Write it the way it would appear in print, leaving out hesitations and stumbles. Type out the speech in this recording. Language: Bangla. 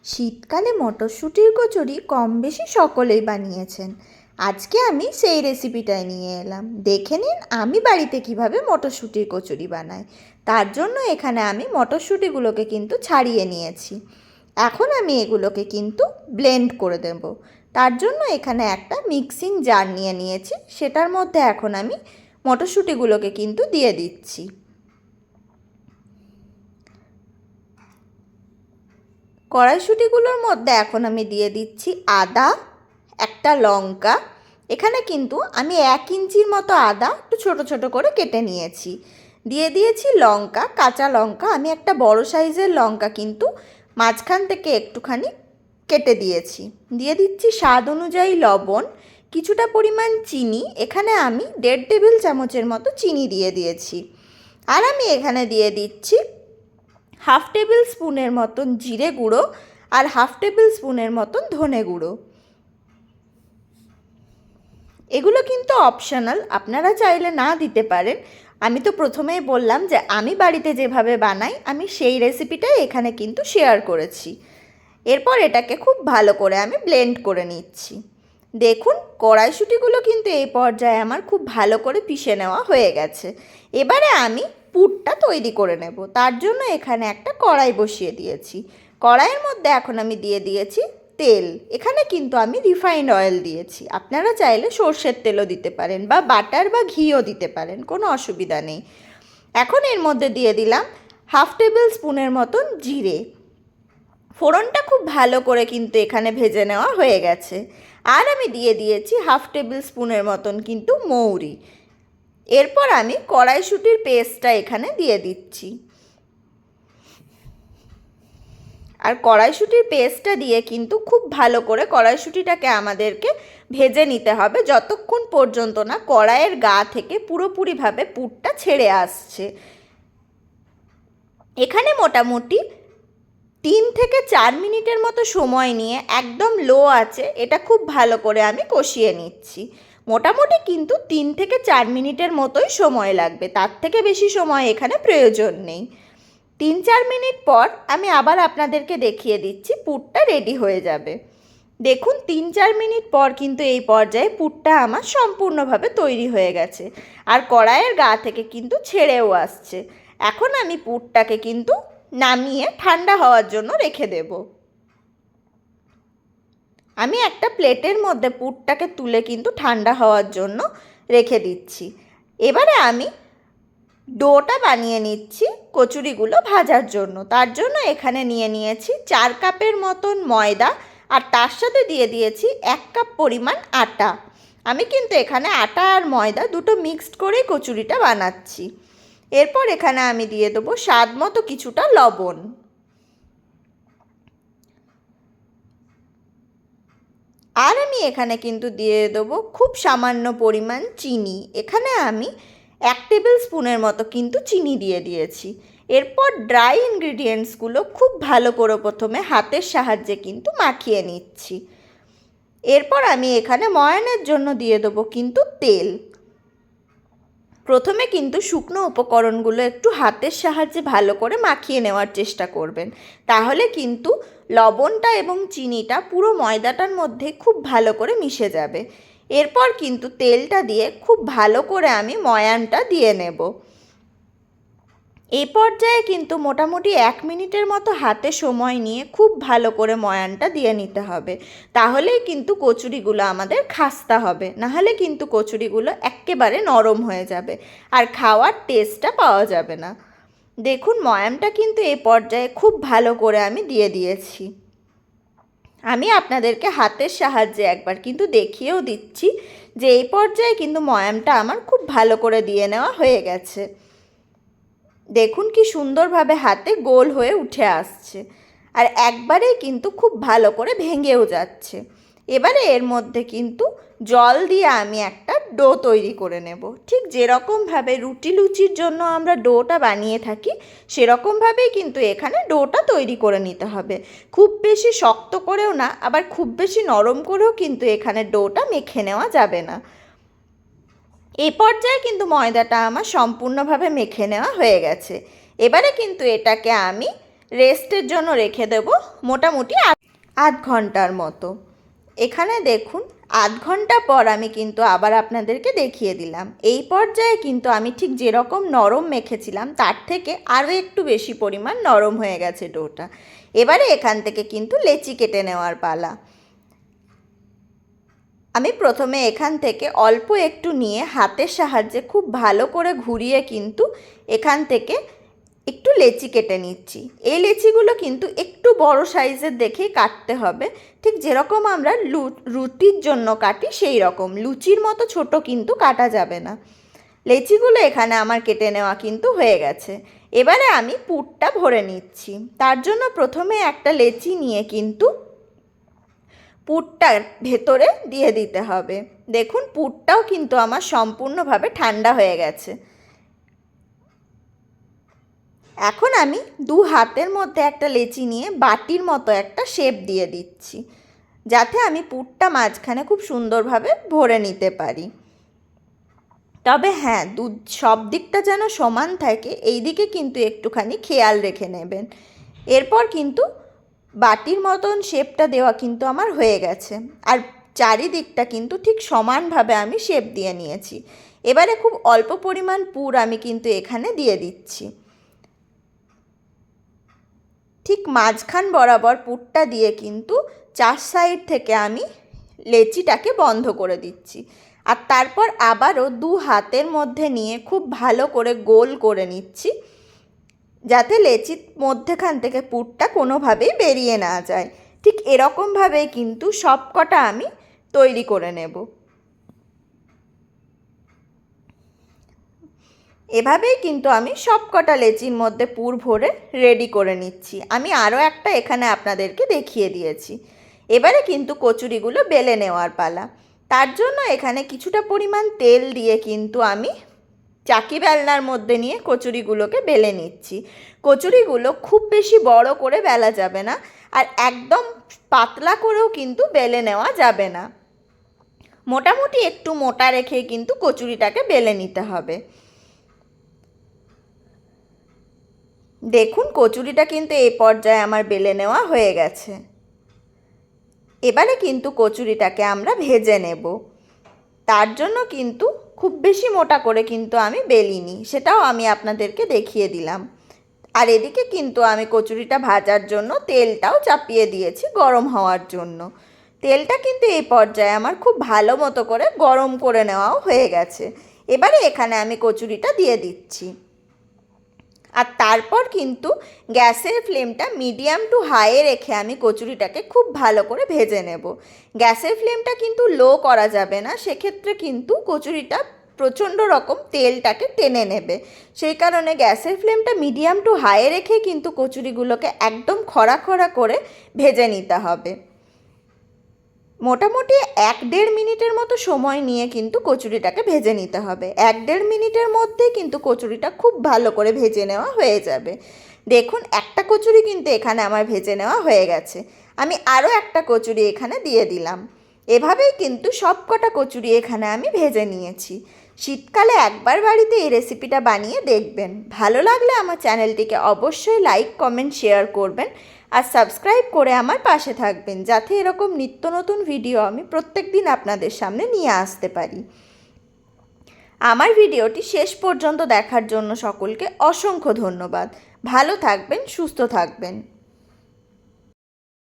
শীতকালে মটরশুঁটির কচুরি কম বেশি সকলেই বানিয়েছেন। আজকে আমি সেই রেসিপিটাই নিয়ে এলাম। দেখে নিন আমি বাড়িতে কিভাবে মটরশুঁটির কচুরি বানাই। তার জন্য এখানে আমি মটরশুঁটিগুলোকে কিন্তু ছাড়িয়ে নিয়েছি। এখন আমি এগুলোকে কিন্তু ব্লেন্ড করে দেব। তার জন্য এখানে একটা মিক্সিং জার নিয়ে নিয়েছি, সেটার মধ্যে এখন আমি মটরশুঁটিগুলোকে কিন্তু দিয়ে দিচ্ছি। কড়াইশুঁটিগুলোর মধ্যে এখন আমি দিয়ে দিচ্ছি আদা, একটা লঙ্কা। এখানে কিন্তু আমি 1 ইঞ্চির মতো আদা একটু ছোট ছোট করে কেটে নিয়েছি। দিয়ে দিয়েছি লঙ্কা, কাঁচা লঙ্কা। আমি একটা বড় সাইজের লঙ্কা কিন্তু মাঝখান থেকে একটুখানি কেটে দিয়েছি। দিয়ে দিচ্ছি স্বাদ অনুযায়ী লবণ, কিছুটা পরিমাণ চিনি। এখানে আমি 1.5 টেবিল চামচের মতো চিনি দিয়ে দিয়েছি। আর আমি এখানে দিয়ে দিচ্ছি 1/2 টেবিল স্পুনের মতন জিরে গুঁড়ো আর 1/2 টেবিল স্পুনের মতন ধনে গুঁড়ো। এগুলো কিন্তু অপশনাল, আপনারা চাইলে না দিতে পারেন। আমি তো প্রথমেই বললাম যে আমি বাড়িতে যেভাবে বানাই আমি সেই রেসিপিটাই এখানে কিন্তু শেয়ার করেছি। এরপর এটাকে খুব ভালো করে আমি ব্লেন্ড করে নিচ্ছি। দেখুন কড়াইশুঁটিগুলো কিন্তু এই পর্যায়ে আমার খুব ভালো করে পিষে নেওয়া হয়ে গেছে। এবারে আমি পুরটা তৈরি করে নেব। তার জন্য এখানে একটা কড়াই বসিয়ে দিয়েছি। কড়াইয়ের মধ্যে এখন আমি দিয়ে দিয়েছি তেল। এখানে কিন্তু আমি রিফাইন্ড অয়েল দিয়েছি, আপনারা চাইলে সর্ষের তেলও দিতে পারেন বা বাটার বা ঘিও দিতে পারেন, কোনো অসুবিধা নেই। এখন এর মধ্যে দিয়ে দিলাম 1/2 টেবিল স্পুনের মতন জিরে। ফোড়নটা খুব ভালো করে কিন্তু এখানে ভেজে নেওয়া হয়ে গেছে। আর আমি দিয়ে দিয়েছি 1/2 টেবিল স্পুনের মতন কিন্তু মৌরি। এরপর আমি কড়াইশুঁটির পেস্টটা এখানে দিয়ে দিচ্ছি। আর কড়াইশুঁটির পেস্টটা দিয়ে কিন্তু খুব ভালো করে কড়াইশুঁটিটাকে আমাদেরকে ভেজে নিতে হবে, যতক্ষণ পর্যন্ত না কড়াইয়ের গা থেকে পুরোপুরিভাবে পুরটা ছেড়ে আসছে। এখানে মোটামুটি 3 থেকে 4 মিনিটের মতো সময় নিয়ে একদম লো আছে এটা খুব ভালো করে আমি কষিয়ে নিচ্ছি। মোটামুটি কিন্তু 3 থেকে 4 মিনিটের মতোই সময় লাগবে, তার থেকে বেশি সময় এখানে প্রয়োজন নেই। 3-4 মিনিট পর আমি আবার আপনাদেরকে দেখিয়ে দিচ্ছি, পুরটা রেডি হয়ে যাবে। দেখুন 3-4 মিনিট পর কিন্তু এই পর্যায়ে পুরটা আমার সম্পূর্ণভাবে তৈরি হয়ে গেছে আর কড়াইয়ের গা থেকে কিন্তু ছেড়েও আসছে। এখন আমি পুরটাকে কিন্তু নামিয়ে ঠান্ডা হওয়ার জন্য রেখে দেব। আমি একটা প্লেটের মধ্যে পুরটাকে তুলে কিন্তু ঠান্ডা হওয়ার জন্য রেখে দিচ্ছি। এবারে আমি ডোটা বানিয়ে নিচ্ছি কচুরিগুলো ভাজার জন্য। তার জন্য এখানে নিয়ে নিয়েছি 4 কাপের মতন ময়দা আর তার সাথে দিয়ে দিয়েছি 1 কাপ পরিমাণ আটা। আমি কিন্তু এখানে আটা আর ময়দা দুটো মিক্সড করে কচুরিটা বানাচ্ছি। এরপর এখানে আমি দিয়ে দেবো স্বাদ মতো কিছুটা লবণ। আর আমি এখানে কিন্তু দিয়ে দেবো খুব সামান্য পরিমাণ চিনি। এখানে আমি 1 টেবিল স্পুনের মতো কিন্তু চিনি দিয়ে দিয়েছি। এরপর ড্রাই ইনগ্রিডিয়েন্টসগুলো খুব ভালো করে প্রথমে হাতের সাহায্যে কিন্তু মাখিয়ে নিচ্ছি। এরপর আমি এখানে ময়ানের জন্য দিয়ে দেবো কিন্তু তেল। প্রথমে কিন্তু শুকনো উপকরণগুলো একটু হাতের সাহায্যে ভালো করে মাখিয়ে নেওয়ার চেষ্টা করবেন, তাহলে কিন্তু লবণটা এবং চিনিটা পুরো ময়দাটার মধ্যে খুব ভালো করে মিশে যাবে। এরপর কিন্তু তেলটা দিয়ে খুব ভালো করে আমি ময়ানটা দিয়ে নেব। এই পর্যায়ে কিন্তু মোটামুটি 1 মিনিটের মতো হাতে সময় নিয়ে খুব ভালো করে ময়ানটা দিয়ে নিতে হবে, তাহলেই কিন্তু কচুরিগুলো আমাদের খাস্তা হবে, নাহলে কিন্তু কচুরিগুলো একেবারে নরম হয়ে যাবে আর খাওয়ার টেস্টটা পাওয়া যাবে না। দেখুন ময়ানটা কিন্তু এই পর্যায়ে খুব ভালো করে আমি দিয়ে দিয়েছি। আমি আপনাদেরকে হাতের সাহায্যে একবার কিন্তু দেখিয়েও দিচ্ছি যে এই পর্যায়ে কিন্তু ময়ানটা আমার খুব ভালো করে দিয়ে নেওয়া হয়ে গেছে। দেখুন কি সুন্দরভাবে হাতে গোল হয়ে উঠে আসছে আর একবারেই কিন্তু খুব ভালো করে ভেঙেও যাচ্ছে। এবারে এর মধ্যে কিন্তু জল দিয়ে আমি একটা ডো তৈরি করে নেব। ঠিক যেরকমভাবে রুটি লুচির জন্য আমরা ডোটা বানিয়ে থাকি সেরকমভাবেই কিন্তু এখানে ডোটা তৈরি করে নিতে হবে। খুব বেশি শক্ত করেও না, আবার খুব বেশি নরম করেও কিন্তু এখানে ডোটা মেখে নেওয়া যাবে না। এই পর্যায়ে কিন্তু ময়দাটা আমার সম্পূর্ণভাবে মেখে নেওয়া হয়ে গেছে। এবারে কিন্তু এটাকে আমি রেস্টের জন্য রেখে দেব মোটামুটি আধ ঘন্টার মতো। এখানে দেখুন আধ ঘন্টা পর আমি কিন্তু আবার আপনাদেরকে দেখিয়ে দিলাম। এই পর্যায়ে কিন্তু আমি ঠিক যেরকম নরম মেখেছিলাম তার থেকে আরও একটু বেশি পরিমাণ নরম হয়ে গেছে ডোটা। এবারে এখান থেকে কিন্তু লেচি কেটে নেওয়ার পালা। আমি প্রথমে এখান থেকে অল্প একটু নিয়ে হাতের সাহায্যে খুব ভালো করে ঘুরিয়ে কিন্তু এখান থেকে একটু লেচি কেটে নিচ্ছি। এই লেচিগুলো কিন্তু একটু বড় সাইজের দেখেই কাটতে হবে, ঠিক যেরকম আমরা রুটির জন্য কাটি সেই রকম, লুচির মতো ছোট কিন্তু কাটা যাবে না। লেচিগুলো এখানে আমার কেটে নেওয়া কিন্তু হয়ে গেছে। এবারে আমি পুরটা ভরে নিচ্ছি। তার জন্য প্রথমে একটা লেচি নিয়ে কিন্তু পুরটার ভেতরে দিয়ে দিতে হবে। দেখুন পুরটাও কিন্তু আমার সম্পূর্ণভাবে ঠান্ডা হয়ে গেছে। এখন আমি দু হাতের মধ্যে একটা লেচি নিয়ে বাটির মতো একটা শেপ দিয়ে দিচ্ছি, যাতে আমি পুরটা মাঝখানে খুব সুন্দরভাবে ভরে নিতে পারি। তবে হ্যাঁ, সব দিকটা যেন সমান থাকে এই দিকে কিন্তু একটুখানি খেয়াল রেখে নেবেন। এরপর কিন্তু বাটির মতন শেপটা দেওয়া কিন্তু আমার হয়ে গেছে, আর চারিদিকটা কিন্তু ঠিক সমানভাবে আমি শেপ দিয়ে নিয়েছি। এবারে খুব অল্প পরিমাণ পুর আমি কিন্তু এখানে দিয়ে দিচ্ছি। ঠিক মাঝখান বরাবর পুরটা দিয়ে কিন্তু চার সাইড থেকে আমি লেচিটাকে বন্ধ করে দিচ্ছি, আর তারপর আবারও দু হাতের মধ্যে নিয়ে খুব ভালো করে গোল করে নিচ্ছি, যাতে লেচির মধ্যেখান থেকে পুরটা কোনোভাবেই বেরিয়ে না যায়। ঠিক এরকমভাবেই কিন্তু সব কটা আমি তৈরি করে নেব। এভাবেই কিন্তু আমি সব কটা লেচির মধ্যে পুর ভরে রেডি করে নিচ্ছি। আমি আরও একটা এখানে আপনাদেরকে দেখিয়ে দিয়েছি। এবারে কিন্তু কচুরিগুলো বেলে নেওয়ার পালা। তার জন্য এখানে কিছুটা পরিমাণ তেল দিয়ে কিন্তু আমি চাকি বেলনার মধ্যে নিয়ে কচুরিগুলোকে বেলে নিচ্ছি। কচুরিগুলো খুব বেশি বড় করে বেলা যাবে না, আর একদম পাতলা করেও কিন্তু বেলে নেওয়া যাবে না। মোটামুটি একটু মোটা রেখে কিন্তু কচুরিটাকে বেলে নিতে হবে। দেখুন কচুরিটা কিন্তু এই পর্যায়ে আমার বেলে নেওয়া হয়ে গেছে। এবারে কিন্তু কচুরিটাকে আমরা ভেজে নেব। তার জন্য কিন্তু খুব বেশি মোটা করে কিন্তু আমি বেলিনি, সেটাও আমি আপনাদেরকে দেখিয়ে দিলাম। আর এদিকে কিন্তু আমি কচুরিটা ভাজার জন্য তেলটাও চাপিয়ে দিয়েছি গরম হওয়ার জন্য। তেলটা কিন্তু এই পর্যায়ে আমার খুব ভালো মতো করে গরম করে নেওয়াও হয়ে গেছে। এবারে এখানে আমি কচুরিটা দিয়ে দিচ্ছি, আর তারপর কিন্তু গ্যাসের ফ্লেমটা মিডিয়াম টু হাইয়ে রেখে আমি কচুরিটাকে খুব ভালো করে ভেজে নেব। গ্যাসের ফ্লেমটা কিন্তু লো করা যাবে না, সেক্ষেত্রে কিন্তু কচুরিটা প্রচণ্ড রকম তেলটাকে টেনে নেবে। সেই কারণে গ্যাসের ফ্লেমটা মিডিয়াম টু হাইয়ে রেখে কিন্তু কচুরিগুলোকে একদম খরা খরা করে ভেজে নিতে হবে। মোটামুটি 1-1.5 মিনিটের মতো সময় নিয়ে কিন্তু কচুরিটাকে ভেজে নিতে হবে। 1-1.5 মিনিটের মধ্যে কিন্তু কচুরিটা খুব ভালো করে ভেজে নেওয়া হয়ে যাবে। দেখুন একটা কচুরি কিন্তু এখানে আমার ভেজে নেওয়া হয়ে গেছে। আমি আরও একটা কচুরি এখানে দিয়ে দিলাম। এভাবেই কিন্তু সব কটা কচুরি এখানে আমি ভেজে নিয়েছি। শীতকালে একবার বাড়িতে এই রেসিপিটা বানিয়ে দেখবেন। ভালো লাগলে আমার চ্যানেলটিকে অবশ্যই লাইক, কমেন্ট, শেয়ার করবেন, আর সাবস্ক্রাইব করে আমার পাশে থাকবেন, যাতে এরকম নিত্য নতুন ভিডিও আমি প্রত্যেক দিন আপনাদের সামনে নিয়ে আসতে পারি। আমার ভিডিওটি শেষ পর্যন্ত দেখার জন্য সকলকে অসংখ্য ধন্যবাদ। ভালো থাকবেন, সুস্থ থাকবেন।